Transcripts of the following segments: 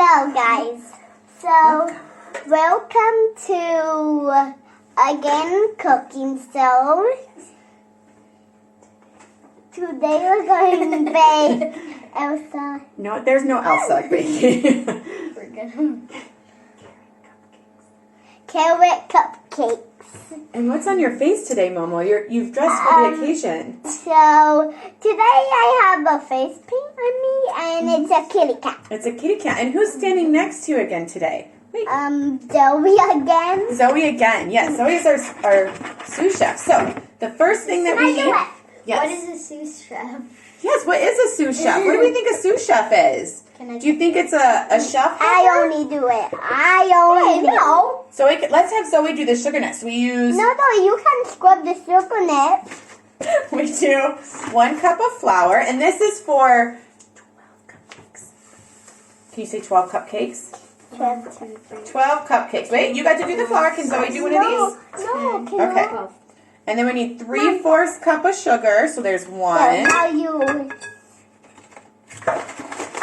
Hello guys. So welcome to again cooking. So today we're going to bake Elsa. No, there's no Elsa baking. We're gonna carrot cupcakes. And what's on your face today, Momo? You've dressed for the occasion. So today I have a face paint on me, and it's a kitty cat. It's a kitty cat. And who's standing next to you again today? Wait. Zoey again. Zoey again. Yes, Zoey is our sous chef. So the first thing that we need. Yes. What is a sous chef? Yes, what is a sous chef? What do we think a sous chef is? Do you think it's a chef? I only do it. No. So let's have Zoey do the sugar nets. We use. No, you can scrub the sugar net. We do 1 cup of flour, and this is for 12 cupcakes. Can you say 12 cupcakes? 12 cupcakes. Wait, you got to do the flour. Can Zoey do one of these? No, okay. And then we need 3/4 cup of sugar. So there's 1.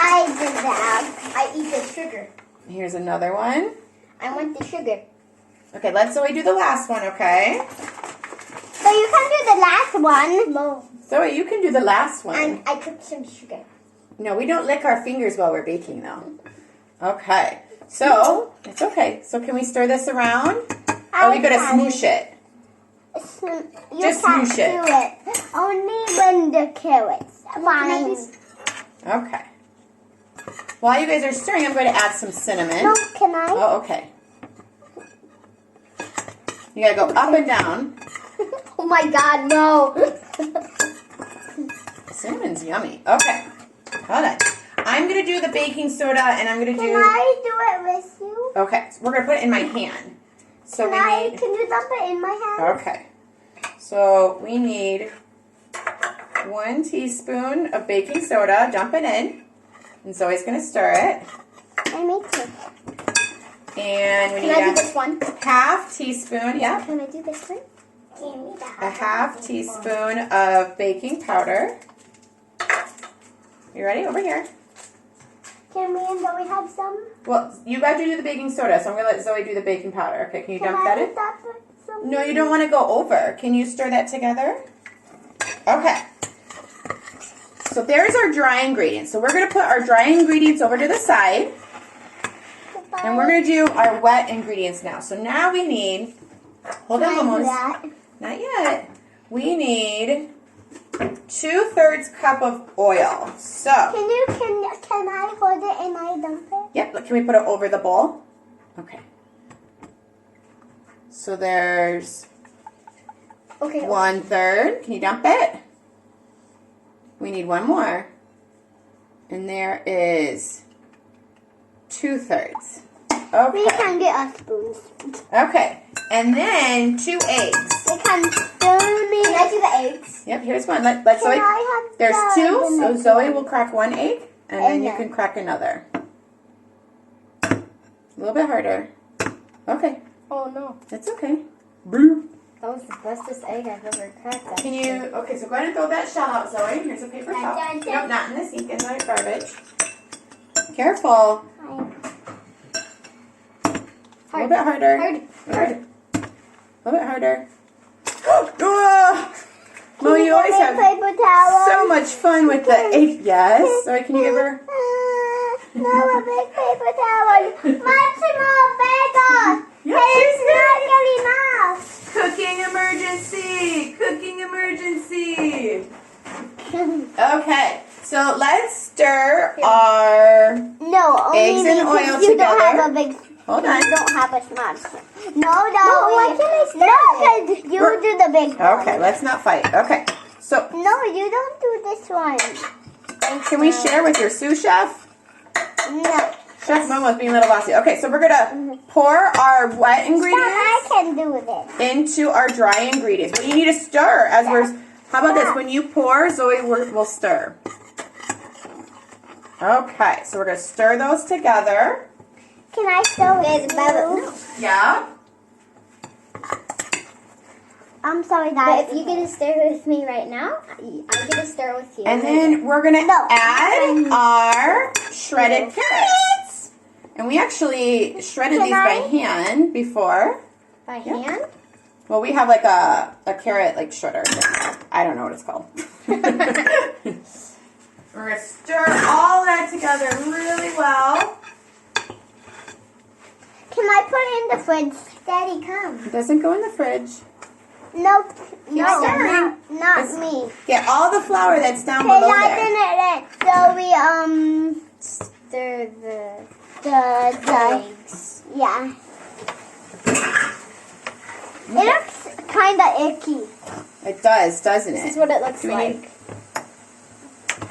I did that. I eat the sugar. Here's another one. I want the sugar. Okay, let Zoey do the last one, okay? So you can do the last one. No. Zoey, you can do the last one. And I took some sugar. No, we don't lick our fingers while we're baking, though. Okay. So, it's okay. So can we stir this around? Or are we going to smoosh it? Just smoosh it. Do it. Only when the carrots. Fine. Okay. While you guys are stirring, I'm going to add some cinnamon. No, can I? Oh, okay. You got to go up and down. Oh my God, no. Cinnamon's yummy. Okay. Hold on. I'm going to do the baking soda, and I'm going to do... Can I do it with you? Okay. So we're going to put it in my hand. So Can you dump it in my hand? Okay. So we need 1 teaspoon of baking soda. Dump it in. And Zoey's going to stir it. I me too. And we need Can I do this one? half teaspoon, yeah. Can I do this one? A half teaspoon of baking powder. You ready? Over here. Can me and Zoey have some? Well, you got to do the baking soda, so I'm going to let Zoey do the baking powder. Okay, can you dump that in? No, you don't want to go over. Can you stir that together? Okay. So there's our dry ingredients. So we're going to put our dry ingredients over to the side. And we're going to do our wet ingredients now. So now we need, hold on almost. Not yet. We need 2/3 cup of oil. So. Can I hold it and I dump it? Yep. Look, can we put it over the bowl? Okay. So there's 1/3. Can you dump it? We need 1 more. And there is 2/3. Okay. We can get our spoons. Okay. And then 2 eggs. We can Can I do the eggs? Yep, here's one. Let's Zoey. There's 2, so Zoey will crack 1 egg, and then you can crack another. A little bit harder. Okay. Oh no. That's okay. Blue. That was the bestest egg I've ever cracked. Can you, okay, so go ahead and throw that shell out, Zoey. Here's a paper towel. Nope, not in the sink, in the garbage. Careful. A little bit harder. Hard. A little bit harder. Mo, you always have so much fun with the egg. Yes. Zoey, can you give her? No, a big paper towel. Much more bigger. It's not good enough. Cooking emergency! Cooking emergency! Okay, so let's stir our eggs and oil you together. Don't have a big. Hold on. You don't have a smart. No, why can I stir? Because you do the big one. Okay, let's not fight. Okay, so. No, you don't do this one. Can we share with your sous chef? No. Chef Momo's being a little bossy. Okay, so we're gonna pour our wet ingredients. I can do this. Into our dry ingredients. But you need to stir as we're. How about this? When you pour, Zoey will stir. Okay, so we're gonna stir those together. Can I stir with you? Yeah. I'm sorry, guys. But if you're going to stir with me right now, I'm going to stir with you. And then we're going to add our shredded carrots. And we actually shredded these by hand before. By hand? Well, we have like a carrot like shredder. I don't know what it's called. We're going to stir all that together really well. Can I put it in the fridge? Daddy, come. It doesn't go in the fridge. Nope. No, stirring. not me. Get all the flour that's down Okay, below I there. did it. So we stir the eggs. Yeah. It looks kind of icky. It does, doesn't it? This is what it looks Do we like. need-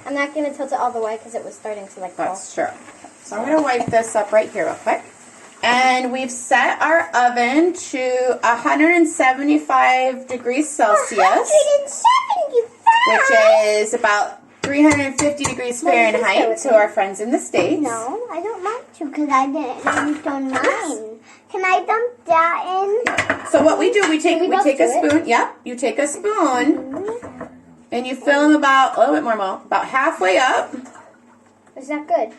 I'm not going to tilt it all the way because it was starting to like fall. That's true. So I'm going to wipe this up right here real quick. And we've set our oven to 175 degrees Celsius, 175. which is about 350 degrees Fahrenheit to our friends in the States. No, I don't want to because I didn't on mine. Can I dump that in? So what we do, we take both a do it? spoon. Yep, you take a spoon and you fill them about a little bit more, Mo, about halfway up. Is that good?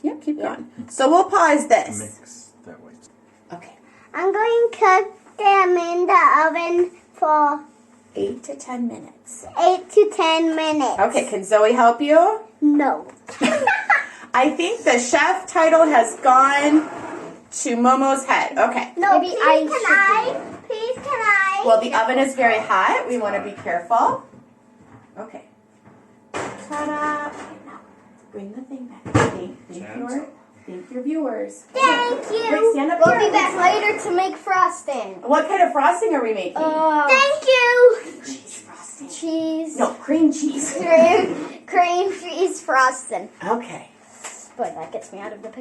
Yep, keep going. So we'll pause this. Mix that way. Okay. I'm going to cook them in the oven for 8 to 10 minutes. 8 to 10 minutes. Okay, can Zoe help you? No. I think the chef title has gone to Momo's head. Okay. No, Maybe please can I? Well, the oven is very hot. We want to be careful. Okay. Ta-da. Okay, now, bring the thing back. Thank your viewers. Thank Wait, you. stand up We'll here. be back later to make frosting. What kind of frosting are we making? Thank you. Cheese frosting. Cheese. No, cream cheese. Cream cheese frosting. Okay. But that gets me out of the picture.